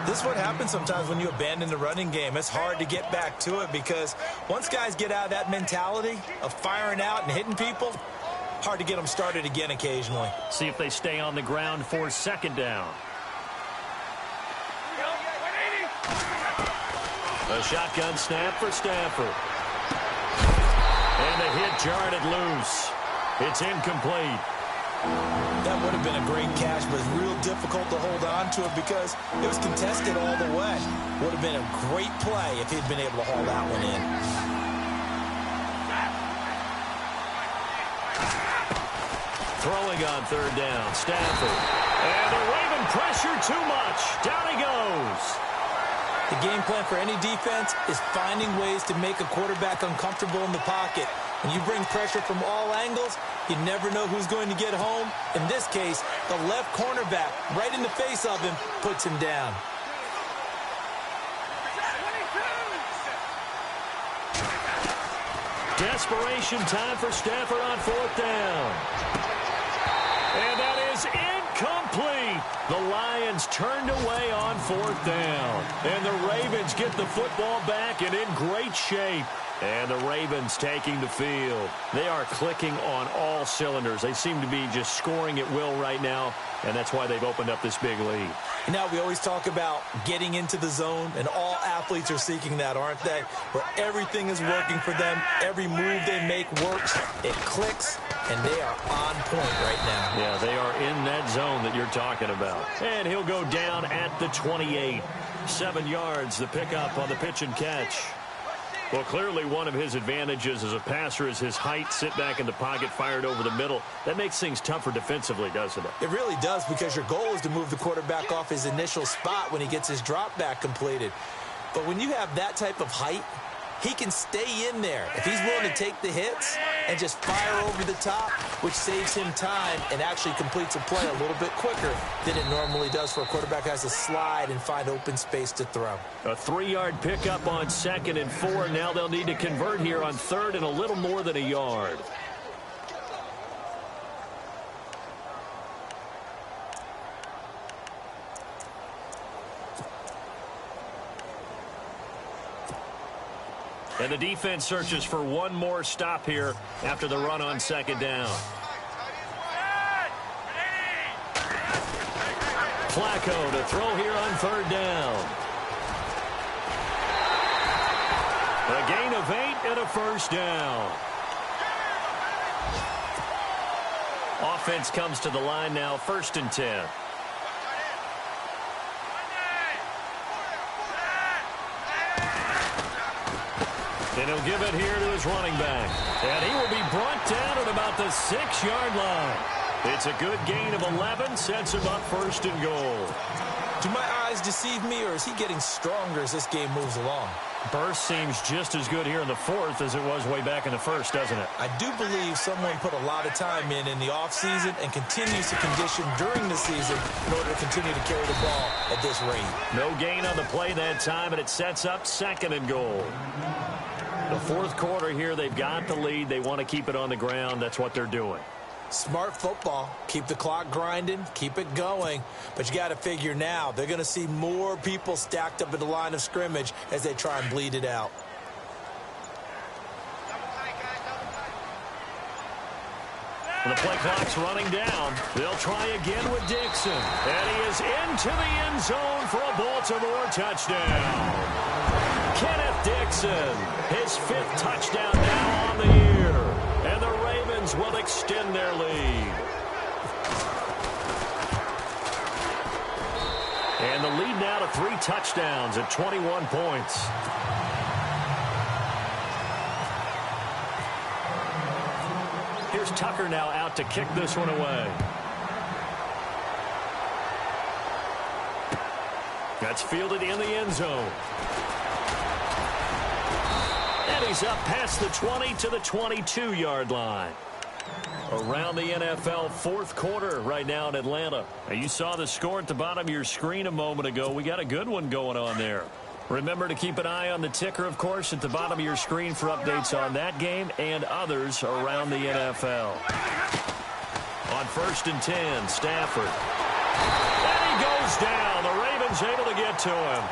This is what happens sometimes when you abandon the running game. It's hard to get back to it because once guys get out of that mentality of firing out and hitting people, hard to get them started again occasionally. See if they stay on the ground for 2nd down. A shotgun snap for Stafford. And the hit jarred it loose. It's incomplete. That would have been a great catch, but it's real difficult to hold on to it because it was contested all the way. Would have been a great play if he'd been able to haul that one in. Throwing on 3rd down, Stafford. And they're waving pressure too much. Down he goes. The game plan for any defense is finding ways to make a quarterback uncomfortable in the pocket. When you bring pressure from all angles, you never know who's going to get home. In this case, the left cornerback, right in the face of him, puts him down. Desperation time for Stafford on 4th down. And that is incomplete. The Lions turned away on 4th down. And the Ravens get the football back and in great shape. And the Ravens taking the field. They are clicking on all cylinders. They seem to be just scoring at will right now, and that's why they've opened up this big lead. You know, we always talk about getting into the zone, and all athletes are seeking that, aren't they? Where everything is working for them, every move they make works, it clicks, and they are on point right now. Yeah, they are in that zone that you're talking about. And he'll go down at the 28. 7 yards, the pickup on the pitch and catch. Well, clearly one of his advantages as a passer is his height, sit back in the pocket, fired over the middle. That makes things tougher defensively, doesn't it? It really does, because your goal is to move the quarterback off his initial spot when he gets his drop back completed. But when you have that type of height, he can stay in there if he's willing to take the hits and just fire over the top, which saves him time and actually completes a play a little bit quicker than it normally does for a quarterback who has to slide and find open space to throw. A 3-yard pickup on 2nd and 4. Now they'll need to convert here on 3rd and a little more than a yard. And the defense searches for one more stop here after the run on 2nd down. Flacco to throw here on 3rd down. A gain of 8 and a 1st down. Offense comes to the line now, 1st and 10. And he'll give it here to his running back. And he will be brought down at about the 6-yard line. It's a good gain of 11, sets him up 1st and goal. Do my eyes deceive me, or is he getting stronger as this game moves along? Burst seems just as good here in the 4th as it was way back in the 1st, doesn't it? I do believe someone put a lot of time in the offseason and continues to condition during the season in order to continue to carry the ball at this rate. No gain on the play that time, and it sets up 2nd and goal. The 4th quarter here, they've got the lead. They want to keep it on the ground. That's what they're doing. Smart football. Keep the clock grinding. Keep it going. But you got to figure now, they're going to see more people stacked up at the line of scrimmage as they try and bleed it out. The play clock's running down. They'll try again with Dixon. And he is into the end zone for a Baltimore touchdown. Kenneth Dixon, his 5th touchdown now on the year. And the Ravens will extend their lead. And the lead now to 3 touchdowns at 21 points. Here's Tucker now out to kick this one away. That's fielded in the end zone. And he's up past the 20 to the 22-yard line. Around the NFL 4th quarter right now in Atlanta. Now, you saw the score at the bottom of your screen a moment ago. We got a good one going on there. Remember to keep an eye on the ticker, of course, at the bottom of your screen for updates on that game and others around the NFL. On 1st and 10, Stafford. And he goes down. The Ravens able to get to him.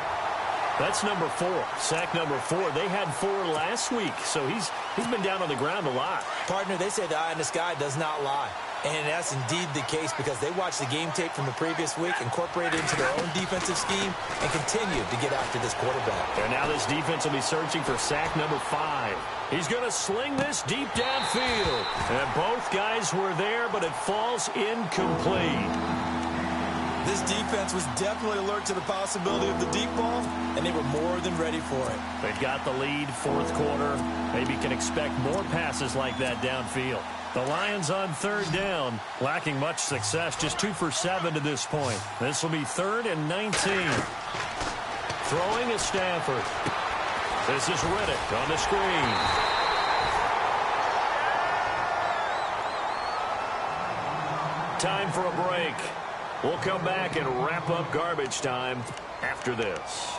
That's number 4, sack number 4. They had 4 last week, so he's been down on the ground a lot. Partner, they say the eye in the sky does not lie. And that's indeed the case, because they watched the game tape from the previous week, incorporated it into their own defensive scheme, and continued to get after this quarterback. And now this defense will be searching for sack number 5. He's going to sling this deep downfield. And both guys were there, but it falls incomplete. This defense was definitely alert to the possibility of the deep ball, and they were more than ready for it. They've got the lead, 4th quarter. Maybe can expect more passes like that downfield. The Lions on 3rd down, lacking much success, just 2 for 7 to this point. This will be 3rd and 19. Throwing is Stanford. This is Riddick on the screen. Time for a break. We'll come back and wrap up garbage time after this.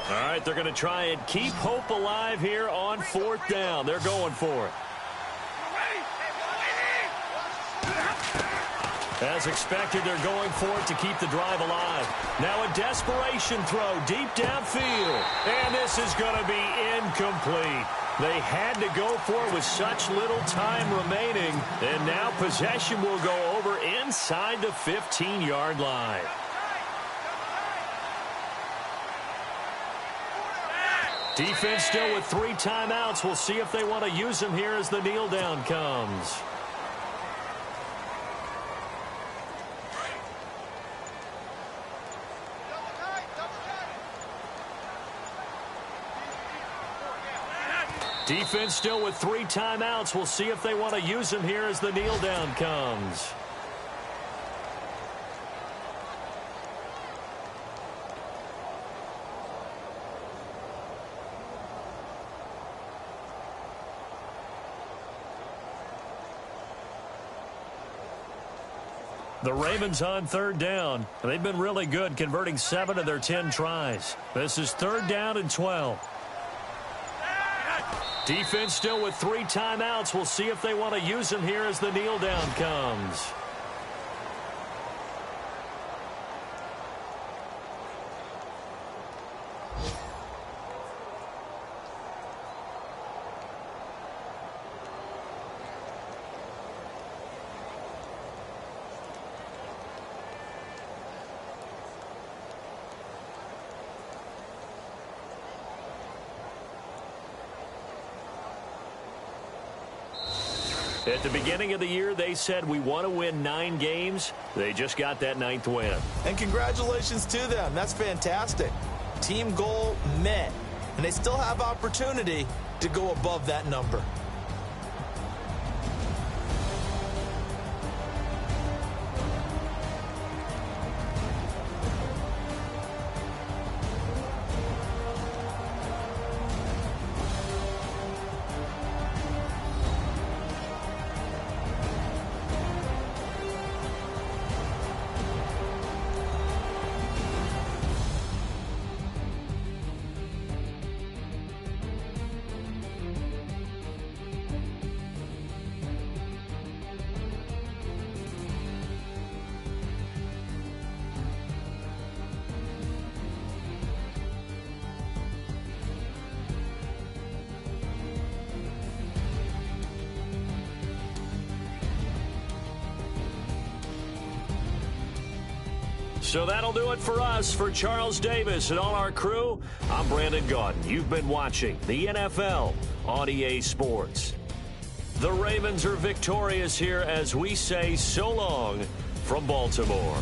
All right, they're going to try and keep hope alive here on 4th down. They're going for it. As expected, they're going for it to keep the drive alive. Now a desperation throw deep downfield. And this is going to be incomplete. They had to go for it with such little time remaining. And now possession will go over inside the 15-yard line. Defense still with 3 timeouts. We'll see if they want to use them here as the kneel down comes. Defense still with 3 timeouts. We'll see if they want to use them here as the kneel down comes. The Ravens on 3rd down. They've been really good, converting 7 of their 10 tries. This is 3rd down and 12. Defense still with 3 timeouts. We'll see if they want to use them here as the kneel down comes. At the beginning of the year, they said we want to win 9 games. They just got that 9th win. And congratulations to them. That's fantastic. Team goal met. And they still have opportunity to go above that number. So that'll do it for us. For Charles Davis and all our crew, I'm Brandon Gaudin. You've been watching the NFL on EA Sports. The Ravens are victorious here as we say so long from Baltimore.